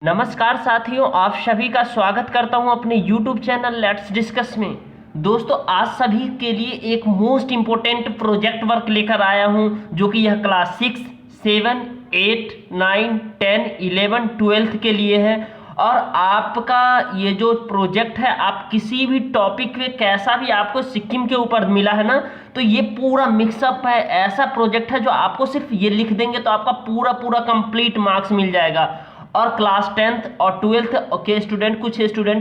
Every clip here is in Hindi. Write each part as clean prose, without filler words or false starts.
नमस्कार साथियों, आप सभी का स्वागत करता हूं अपने YouTube चैनल लेट्स डिस्कस में। दोस्तों, आज सभी के लिए एक मोस्ट इम्पोर्टेंट प्रोजेक्ट वर्क लेकर आया हूं, जो कि यह क्लास 6, 7, 8, 9, 10, 11, 12 के लिए है। और आपका ये जो प्रोजेक्ट है, आप किसी भी टॉपिक पे कैसा भी आपको सिक्किम के ऊपर मिला है ना, तो ये पूरा मिक्सअप है। ऐसा प्रोजेक्ट है जो आपको सिर्फ ये लिख देंगे तो आपका पूरा पूरा कंप्लीट मार्क्स मिल जाएगा। और क्लास 10th और 12th के स्टूडेंट,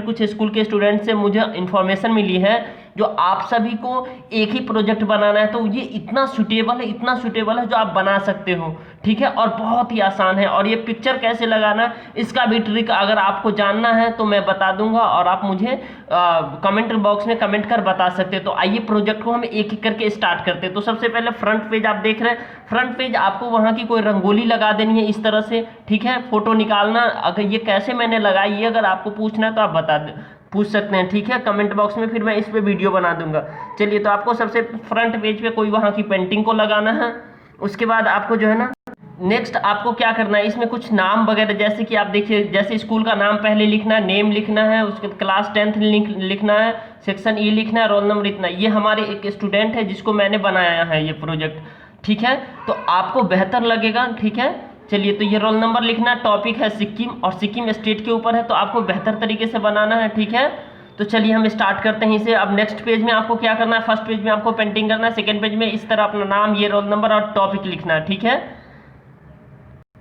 कुछ स्कूल के स्टूडेंट से मुझे इन्फॉर्मेशन मिली है जो आप सभी को एक ही प्रोजेक्ट बनाना है, तो ये इतना सूटेबल है जो आप बना सकते हो। ठीक है, और बहुत ही आसान है। और ये पिक्चर कैसे लगाना, इसका भी ट्रिक अगर आपको जानना है तो मैं बता दूंगा, और आप मुझे कमेंट बॉक्स में कमेंट कर बता सकते हैं। तो आइए प्रोजेक्ट को हम एक एक करके स्टार्ट करते हैं। तो सबसे पहले फ्रंट पेज आप देख रहे हैं। फ्रंट पेज आपको वहाँ की कोई रंगोली लगा देनी है इस तरह से। ठीक है, फोटो निकालना, अगर ये कैसे मैंने लगाई, ये अगर आपको पूछना है तो आप पूछ सकते हैं। ठीक है, कमेंट बॉक्स में, फिर मैं इस पे वीडियो बना दूंगा। चलिए, तो आपको सबसे फ्रंट पेज पे कोई वहाँ की पेंटिंग को लगाना है। उसके बाद आपको जो है ना, नेक्स्ट आपको क्या करना है, इसमें कुछ नाम वगैरह, जैसे कि आप देखिए, जैसे स्कूल का नाम पहले लिखना है, नेम लिखना है, उसके क्लास 10th लिखना है, सेक्शन ई लिखना है, रोल नंबर इतना। ये हमारे एक स्टूडेंट है जिसको मैंने बनाया है ये प्रोजेक्ट। ठीक है, तो आपको बेहतर लगेगा। ठीक है, चलिए, तो ये रोल नंबर लिखना, टॉपिक है सिक्किम और सिक्किम स्टेट के ऊपर है, तो आपको बेहतर तरीके से बनाना है। ठीक है, तो चलिए हम स्टार्ट करते हैं इसे। अब नेक्स्ट पेज में आपको क्या करना है, फर्स्ट पेज में आपको पेंटिंग करना है, सेकंड पेज में इस तरह अपना नाम, ये रोल नंबर और टॉपिक लिखना है। ठीक है,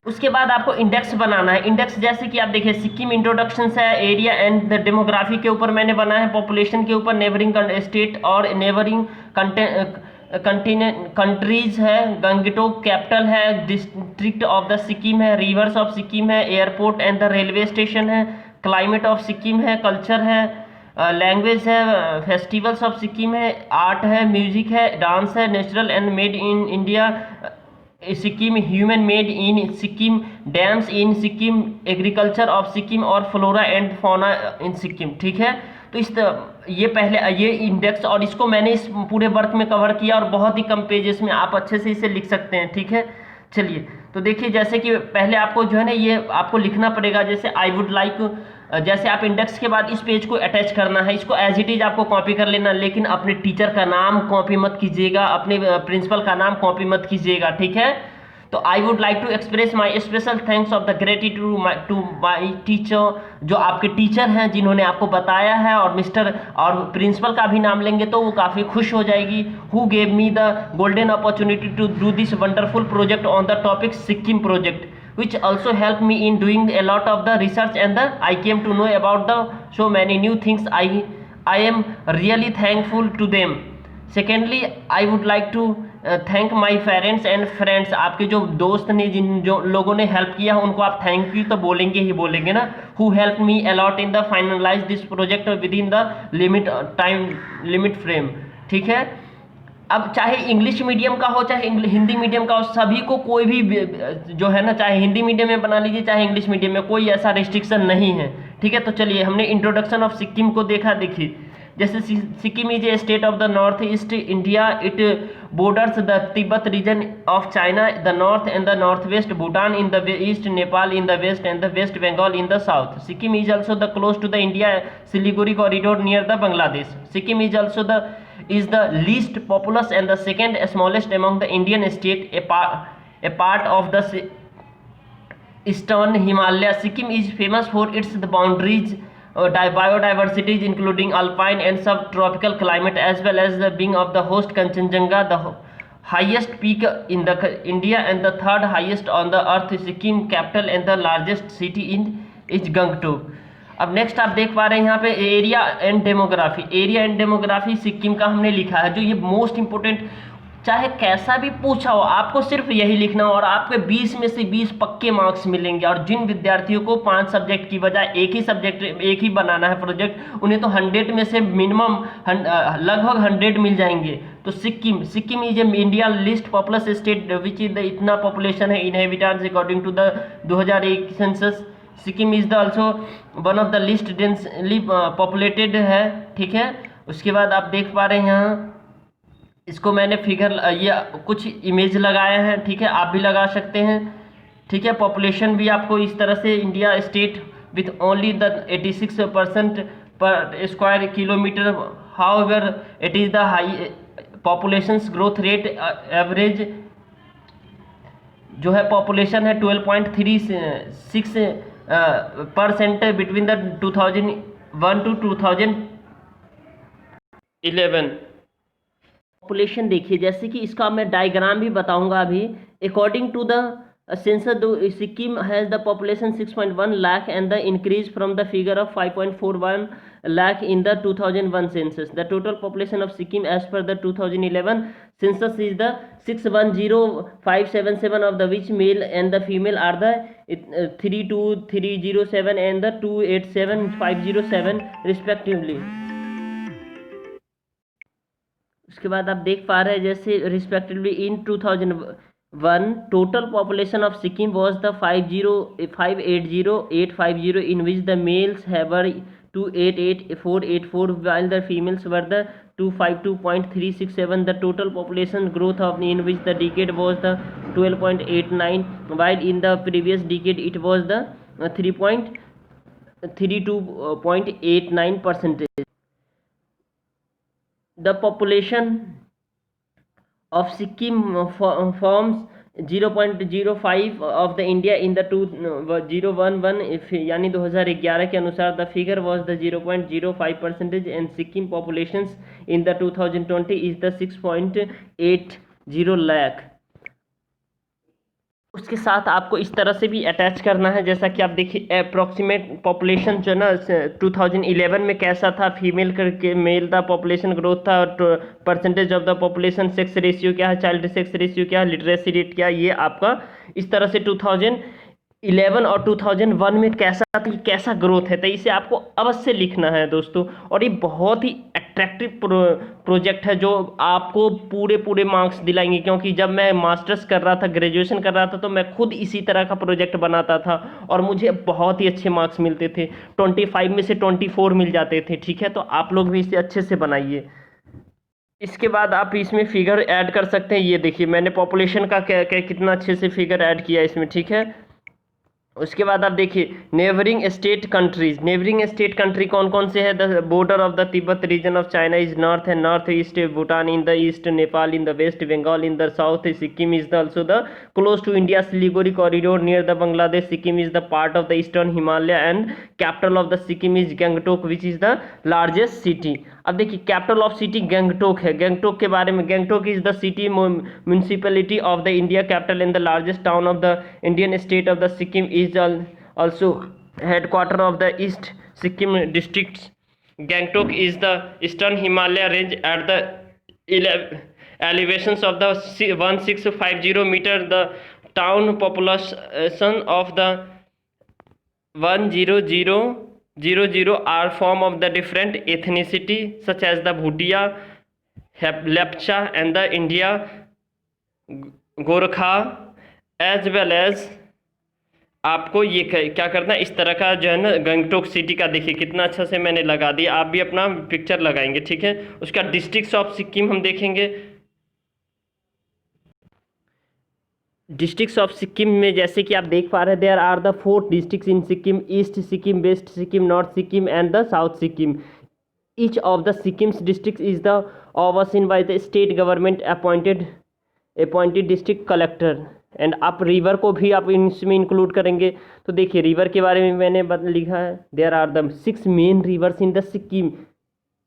उसके बाद आपको इंडेक्स बनाना है। इंडेक्स जैसे कि आप देखिए, सिक्किम इंट्रोडक्शन है, एरिया एंड द डेमोग्राफी के ऊपर मैंने बनाया है, पॉपुलेशन के ऊपर, नेबरिंग स्टेट और नेबरिंग कंट्रीज है, गंगटोक कैपिटल है, डिस्ट्रिक्ट ऑफ द सिक्किम है, रिवर्स ऑफ सिक्किम है, airport and the railway station है, क्लाइमेट ऑफ सिक्किम है, कल्चर है, लैंग्वेज है, फेस्टिवल्स ऑफ सिक्किम है, आर्ट है, म्यूजिक है, डांस है, natural and made in India Sikkim, human made in Sikkim, dams in Sikkim, agriculture of Sikkim और फ्लोरा एंड फौना इन सिक्किम। ठीक है, तो ये पहले ये इंडेक्स, और इसको मैंने इस पूरे वर्क में कवर किया, और बहुत ही कम पेजेस में आप अच्छे से इसे लिख सकते हैं। ठीक है, चलिए, तो देखिए, जैसे कि पहले आपको जो है ना, ये आपको लिखना पड़ेगा, जैसे आई वुड लाइक, जैसे आप इंडेक्स के बाद इस पेज को अटैच करना है, इसको एज इट इज आपको कॉपी कर लेना, लेकिन अपने टीचर का नाम कॉपी मत कीजिएगा, अपने प्रिंसिपल का नाम कॉपी मत कीजिएगा। ठीक है, तो I would like to express my special thanks of the gratitude to my teacher, जो आपके टीचर हैं जिन्होंने आपको बताया है, और मिस्टर और प्रिंसिपल का भी नाम लेंगे तो वो काफ़ी खुश हो जाएगी। Who gave me the golden opportunity to do this wonderful project on the topic Sikkim project, which also helped me in doing a lot of the research, and I came to know about the so many new things. I am really thankful to them. Secondly, I would like to thank my parents and friends. आपके जो दोस्त ने, जो लोगों ने हेल्प किया उनको आप थैंक यू तो बोलेंगे ही बोलेंगे ना। Who helped me a lot in the finalize this project within the limit frame. ठीक है, अब चाहे इंग्लिश मीडियम का हो चाहे हिंदी मीडियम का हो, सभी को कोई भी जो है ना, चाहे हिंदी मीडियम में बना लीजिए चाहे इंग्लिश मीडियम में, कोई ऐसा रिस्ट्रिक्शन नहीं है। ठीक है, तो चलिए, हमने इंट्रोडक्शन ऑफ सिक्किम को देखा। देखिए, जैसे Sikkim is a state of the north east India, it borders the Tibet region of China, the north and the northwest, Bhutan in the east, Nepal in the west, and the West Bengal in the south. Sikkim is also the close to the India Siliguri corridor near the Bangladesh. Sikkim is also the least populous and the second smallest among the Indian state, a part of the eastern Himalaya. Sikkim is famous for its boundaries, biodiversity including alpine and subtropical climate, as well as the being of the host Kanchenjunga, the highest peak in the India and the third highest on the earth. Sikkim capital and the largest city is Gangtok. अब नेक्स्ट आप देख पा रहे हैं यहाँ पे area and demography. Area and demography Sikkim का हमने लिखा है, जो ये मोस्ट इंपोर्टेंट, चाहे कैसा भी पूछा हो आपको सिर्फ यही लिखना हो, और आपके 20 में से 20 पक्के मार्क्स मिलेंगे। और जिन विद्यार्थियों को 5 सब्जेक्ट की बजाय एक ही सब्जेक्ट, एक ही बनाना है प्रोजेक्ट, उन्हें तो 100 में से मिनिमम लगभग 100 मिल जाएंगे। तो Sikkim is India least populous state which is the, इतना पॉपुलेशन है, inhabitants according to the 2001 census. Sikkim is the also one of the least densely populated है। ठीक है, उसके बाद आप देख पा रहे हैं यहाँ, इसको मैंने फिगर, ये कुछ इमेज लगाया है। ठीक है, आप भी लगा सकते हैं। ठीक है। पॉपुलेशन भी आपको इस तरह से, India state with only the 86% पर square kilometre, however it is the high population growth rate average जो है पॉपुलेशन है 12.36% बिटवीन द 2001 टू 2011। पॉपुलेशन देखिए, जैसे कि इसका मैं डायग्राम भी बताऊंगा अभी। According to the census Sikkim has the population 6.1 lakh and the increase from the figure of 5.41 lakh in the 2001 census. The total population of Sikkim as per the 2011 census is the 610,577, of the which male and the female are the 32,307 and the 287,507 respectively. उसके बाद आप देख पा रहे हैं जैसे respectively in 2001 total population of Sikkim was the 580,850 in which the males were 288,484 while the females were the 252.367. The total population growth of in which the decade was the 12.89 while in the previous decade it was the 3.32.89%. The population of Sikkim forms 0.05 of the India in the 2011 यानी 2011 के अनुसार the figure was the 0.05% and Sikkim populations in the 2020 is the 6.80 lakh. उसके साथ आपको इस तरह से भी अटैच करना है, जैसा कि आप देखिए अप्रोक्सीमेट पॉपुलेशन जो ना 2011 में कैसा था, फीमेल करके मेल था, पॉपुलेशन ग्रोथ था, percentage of the population, sex ratio क्या है, चाइल्ड सेक्स रेशियो क्या है, लिटरेसी रेट क्या है, ये आपका इस तरह से 2011 और 2001 में कैसा ग्रोथ है, तो इसे आपको अवश्य लिखना है दोस्तों। और ये बहुत ही अट्रैक्टिव प्रोजेक्ट है जो आपको पूरे मार्क्स दिलाएंगे, क्योंकि जब मैं मास्टर्स कर रहा था, ग्रेजुएशन कर रहा था, तो मैं खुद इसी तरह का प्रोजेक्ट बनाता था और मुझे बहुत ही अच्छे मार्क्स मिलते थे, 25 में से 24 मिल जाते थे। ठीक है, तो आप लोग भी इसे अच्छे से बनाइए। इसके बाद आप इसमें फिगर ऐड कर सकते हैं। ये देखिए मैंने पॉपुलेशन का कितना अच्छे से फिगर ऐड किया इसमें। ठीक है, उसके बाद आप देखिए neighbouring state countries. Neighbouring state country कौन कौन से है? The border of the Tibet region of China is north and north east, Bhutan in the east, Nepal in the west, Bengal in the south, Sikkim is the also the close to India Siliguri corridor near the Bangladesh, Sikkim is the part of the eastern Himalaya and capital of the Sikkim is Gangtok which is the largest city. अब देखिए कैपिटल ऑफ सिटी गंगटोक है। गंगटोक के बारे में, Gangtok is the city municipality of the India capital and the largest town of the Indian state of the Sikkim is also headquarter of the East Sikkim districts. Gangtok is the eastern Himalaya range at the elevations of the 1650 meter. The town population of the 100,000 are form of the different ethnicity such as the Bhutia, Lepcha and the India Gorkha, as well as आपको ये क्या करना है, इस तरह का जो है ना गंगटोक सिटी का देखिए कितना अच्छा से मैंने लगा दिया। आप भी अपना पिक्चर लगाएंगे। ठीक है, उसका डिस्ट्रिक्ट्स ऑफ सिक्किम हम देखेंगे। डिस्ट्रिक्ट्स ऑफ सिक्किम में जैसे कि आप देख पा रहे हैं there are the 4 districts in Sikkim, east Sikkim, west Sikkim, north Sikkim and the south Sikkim. Each of the Sikkim's district is the overseen by the state government appointed district collector. And आप रिवर को भी आप इसमें इंक्लूड करेंगे। तो देखिए रिवर के बारे में मैंने लिखा है there are the 6 main rivers in the Sikkim.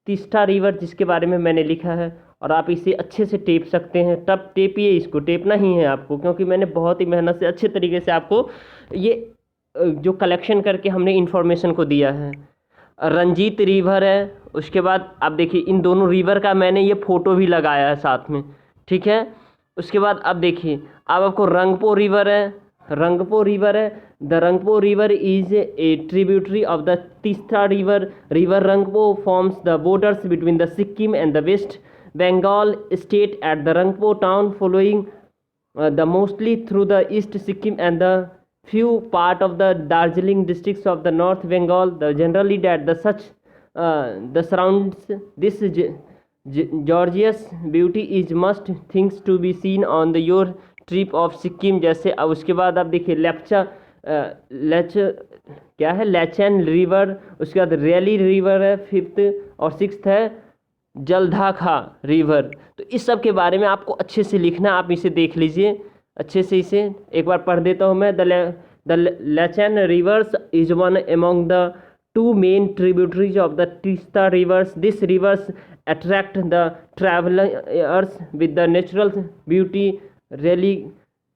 Teesta river जिसके बारे में मैंने लिखा है, और आप इसे अच्छे से टेप सकते हैं। तब टेपिए, इसको टेपना ही है आपको, क्योंकि मैंने बहुत ही मेहनत से अच्छे तरीके से आपको ये जो कलेक्शन करके हमने इन्फॉर्मेशन को दिया है। रंजीत रिवर है। उसके बाद आप देखिए इन दोनों रिवर का मैंने ये फ़ोटो भी लगाया है साथ में। ठीक है, उसके बाद अब देखिए अब आपको रंगपो रिवर है। रंगपो रिवर है, the Rangpo river is a tributary of the Teesta river. River Rangpo forms the borders between the Sikkim and the west Bengal state at the Rangpo town following the mostly through the east Sikkim and the few part of the Darjeeling districts of the North Bengal. The generally that the such the surrounds this gorgeous beauty is must things to be seen on the your strip of Sikkim, जैसे अब उसके बाद आप देखिए क्या है, लैचेन रिवर, उसके बाद रैली रिवर है फिफ्थ, और सिक्स्थ है जलधाखा रिवर। तो इस सब के बारे में आपको अच्छे से लिखना, आप इसे देख लीजिए अच्छे से, इसे एक बार पढ़ देता हूँ मैं। The Lachen rivers is one among the two main tributaries of the Tista rivers. These rivers attract the travelers with the natural beauty. Rally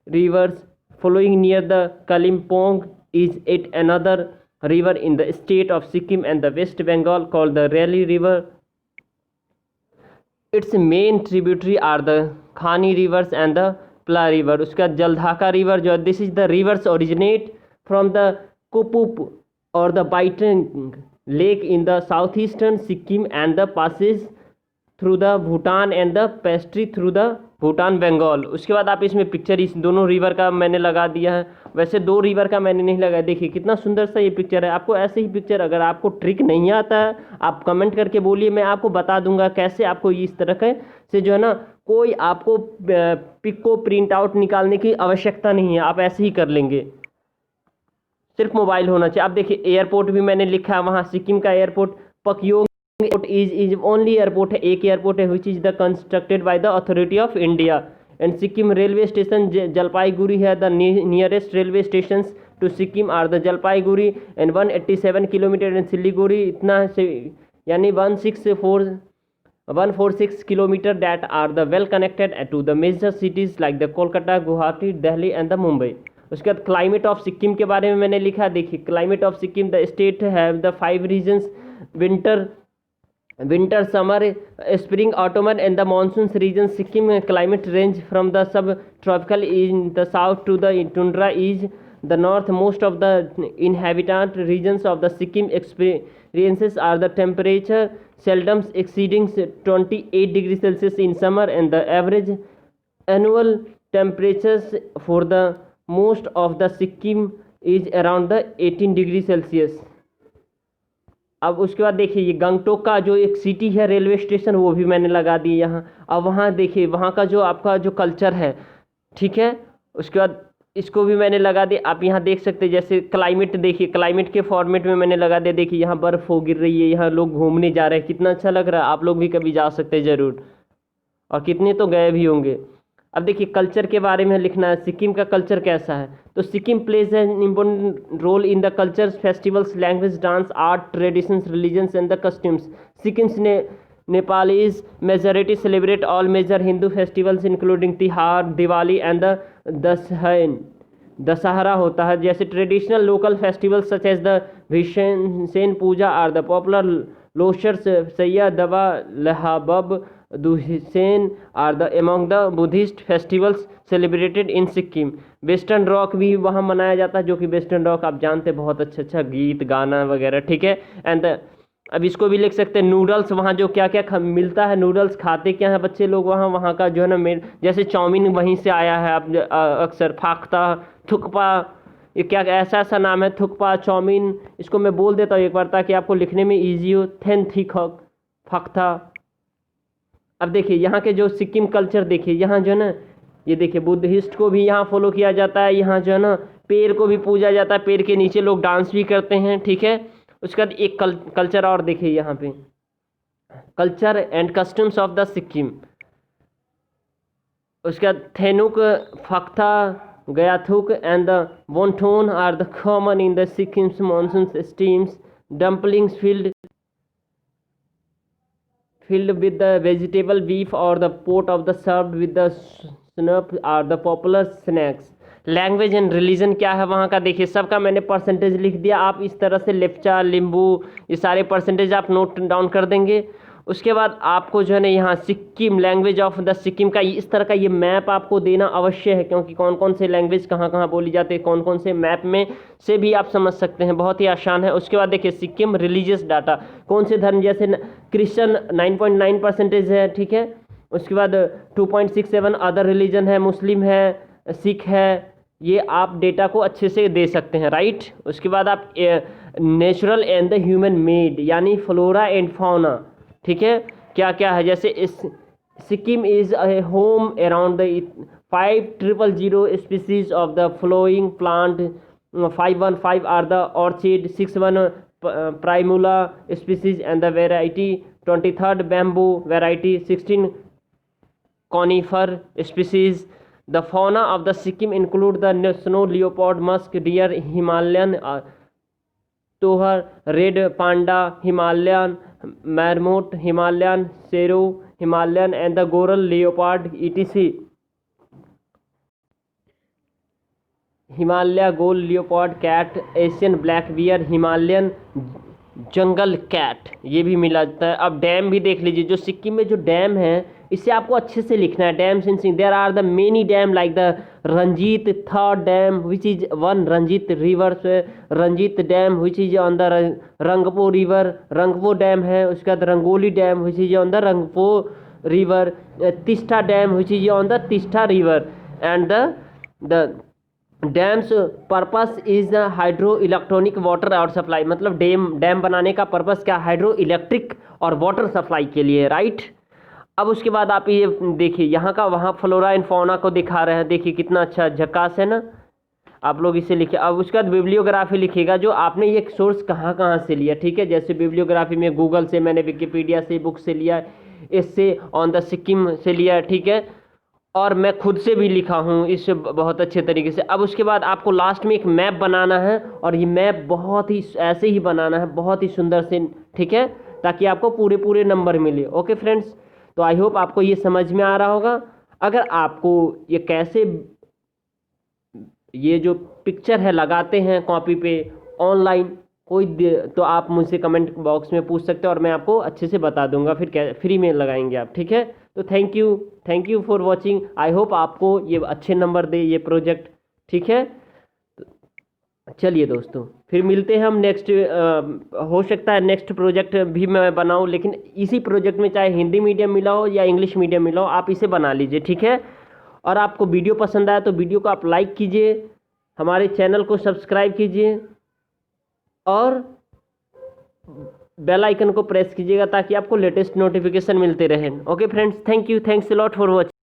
rivers flowing near the Kalimpong is yet another river in the state of Sikkim and the West Bengal called the Rally River. Its main tributary are the Khani rivers and the Pla river. उसका जलधाका river जो, this is the rivers originate from the Kupup or the Baiteng lake in the southeastern Sikkim and the passes through the Bhutan and the pastry through the Bhutan Bengal. उसके बाद आप इसमें पिक्चर इस दोनों रिवर का मैंने लगा दिया है, वैसे दो रिवर का मैंने नहीं लगाया। देखिए कितना सुंदर सा ये पिक्चर है। आपको ऐसे ही पिक्चर, अगर आपको ट्रिक नहीं आता है आप कमेंट करके बोलिए, मैं आपको बता दूंगा कैसे आपको इस तरह के से जो है ना, कोई आपको पिक को प्रिंट आउट निकालने की आवश्यकता नहीं है, आप ऐसे ही कर लेंगे, सिर्फ मोबाइल होना चाहिए। आप देखिए एयरपोर्ट भी मैंने लिखा है वहाँ, सिक्किम का airport Pakyong airport is only airport है, एक एयरपोर्ट है which is the constructed by the authority of India. And Sikkim railway station Jalpaiguri है, the nearest railway station to Sikkim are the Jalpaiguri and 187 kilometre, and Siliguri इतना से यानी 146 kilometre that are the well connected to the major cities like the Kolkata, Guwahati, Delhi and the Mumbai. उसके बाद क्लाइमेट ऑफ सिक्किम के बारे में मैंने लिखा, देखिए climate of Sikkim, the state have the 5 regions, winter, summer, spring, autumn and the monsoon region. Sikkim climate range from the subtropical in the south to the tundra is the north. Most of the inhabitant regions of the Sikkim experiences are the temperature seldom exceeding 28 degrees Celsius in summer, and the average annual temperatures for the most of the Sikkim is around the 18 degree Celsius. अब उसके बाद देखिए ये गंगटोक का जो एक सिटी है रेलवे स्टेशन, वो भी मैंने लगा दी यहाँ। अब वहाँ देखिए वहाँ का जो आपका जो कल्चर है, ठीक है, उसके बाद इसको भी मैंने लगा दिया। आप यहाँ देख सकते हैं, जैसे क्लाइमेट देखिए, क्लाइमेट के फॉर्मेट में मैंने लगा दिया। देखिए यहाँ बर्फ़ हो गिर रही है, यहाँ लोग घूमने जा रहे हैं, कितना अच्छा लग रहा है। आप लोग भी कभी जा सकते हैं ज़रूर, और कितने तो गए भी होंगे। अब देखिए कल्चर के बारे में लिखना है, सिक्किम का कल्चर कैसा है। तो Sikkim plays an important role in the cultures, festivals, language, dance, art, traditions, religions and the customs. Sikkim's ने Nepalese majority celebrate all major Hindu festivals including Tihar, Diwali and the Dasahara होता है। जैसे traditional local festivals such as the भीषण puja are the popular Losar, Saga, Dawa, Lhabab, Duechen are the among the Buddhist festivals celebrated in Sikkim. Western rock भी वहाँ मनाया जाता है, जो कि वेस्टर्न रॉक आप जानते हैं बहुत अच्छा गीत गाना वगैरह, ठीक है। एंड अब इसको भी लिख सकते हैं नूडल्स, वहाँ जो क्या क्या मिलता है, नूडल्स खाते क्या है बच्चे लोग वहाँ का जो है ना, जैसे चाउमीन वहीं से आया है। आप अक्सर फाख्ता, थुकपा, ये क्या ऐसा नाम है, थुकपा, चाउमीन, इसको मैं बोल देता हूँ एक बार ताकि आपको लिखने में ईजी हो। थेन थिक फाख्ता। अब देखिए यहाँ के जो सिक्किम कल्चर देखिए, यहाँ जो है ना, ये देखिए बुद्धिस्ट को भी यहाँ फॉलो किया जाता है। यहाँ जो है ना पेड़ को भी पूजा जाता है, पेड़ के नीचे लोग डांस भी करते हैं, ठीक है। उसके बाद एक कल्चर और देखिए यहाँ पे, culture and customs of the Sikkim. उसके बाद thenthuk, phakthu, gyathuk and the wonton are the common in the Sikkim's monsoon steams. Dumplings filled with the vegetable beef or the pot of the served with the snup are the popular snacks. Language and religion क्या है वहाँ का, देखिए सबका मैंने परसेंटेज लिख दिया। आप इस तरह से लेप्चा, लिम्बू, ये सारे परसेंटेज आप नोट डाउन कर देंगे। उसके बाद आपको जो है ना यहाँ Sikkim, language of the Sikkim का इस तरह का ये मैप आपको देना अवश्य है, क्योंकि कौन कौन से लैंग्वेज कहाँ कहाँ बोली जाती है, कौन कौन से मैप में से भी आप समझ सकते हैं, बहुत ही आसान है। उसके बाद देखिए सिक्किम रिलीजियस डाटा, कौन से धर्म, जैसे क्रिश्चियन 9.9% है, ठीक है। उसके बाद 2.67 अदर रिलीजन है, मुस्लिम है, सिख है, ये आप डेटा को अच्छे से दे सकते हैं, राइट। उसके बाद आप natural and the human made यानी फ्लोरा एंड फौना, ठीक है, क्या क्या है। जैसे इस Sikkim is a home around the 5000 species of the flowering plant. 515 are the orchid. 61 primula species and the variety. 23rd bamboo variety. 16 conifer species. The fauna of the Sikkim include the snow leopard, musk deer, Himalayan tohar, red panda, Himalayan marmot, Himalayan seru, Himalayan and the goral leopard, etc. Himalaya gold leopard cat, Asian black bear, Himalayan jungle cat, ये भी मिला जाता है। अब डैम भी देख लीजिए, जो सिक्किम में जो डैम है इसे आपको अच्छे से लिखना है। डैम्स इन सिंह, there are the many dam like the Rangit third dam which is on Rangit river, Rangit dam which is on the Rangpo river, Rangpo dam है। उसके बाद Rongli dam which is on the Rangpo river, Teesta dam which is on the Teesta river and the dams purpose is hydro electronic water और सप्लाई, मतलब डैम बनाने का पर्पस क्या, हाइड्रो इलेक्ट्रिक और वाटर सप्लाई के लिए, राइट। अब उसके बाद आप ये देखिए यहाँ का वहाँ फ्लोरा एंड फौना को दिखा रहे हैं, देखिए कितना अच्छा झकास है ना। आप लोग इसे लिखिए। अब उसके बाद बिब्लियोग्राफी लिखिएगा, जो आपने ये सोर्स कहाँ कहाँ से लिया, ठीक है। जैसे बिब्लियोग्राफी में गूगल से, मैंने विकिपीडिया से, बुक से लिया, इससे ऑन द सिक्किम से लिया, ठीक है। और मैं खुद से भी लिखा हूँ इस बहुत अच्छे तरीके से। अब उसके बाद आपको लास्ट में एक मैप बनाना है, और ये मैप बहुत ही ऐसे ही बनाना है, बहुत ही सुंदर से, ठीक है, ताकि आपको पूरे नंबर मिले। ओके फ्रेंड्स, तो आई होप आपको ये समझ में आ रहा होगा। अगर आपको ये कैसे ये जो पिक्चर है लगाते हैं कॉपी पे ऑनलाइन कोई तो आप मुझसे कमेंट बॉक्स में पूछ सकते हो, और मैं आपको अच्छे से बता दूंगा फिर फ्री में लगाएंगे आप, ठीक है। तो thank you for watching. I hope आपको ये अच्छे नंबर दे ये प्रोजेक्ट, ठीक है। चलिए दोस्तों, फिर मिलते हैं हम नेक्स्ट। हो सकता है नेक्स्ट प्रोजेक्ट भी मैं बनाऊं, लेकिन इसी प्रोजेक्ट में चाहे हिंदी मीडियम मिला हो या इंग्लिश मीडियम मिला हो, आप इसे बना लीजिए, ठीक है। और आपको वीडियो पसंद आया तो वीडियो को आप लाइक कीजिए, हमारे चैनल को सब्सक्राइब कीजिए और बेल आइकन को प्रेस कीजिएगा, ताकि आपको लेटेस्ट नोटिफिकेशन मिलते रहें। Okay friends, thanks a lot for watching.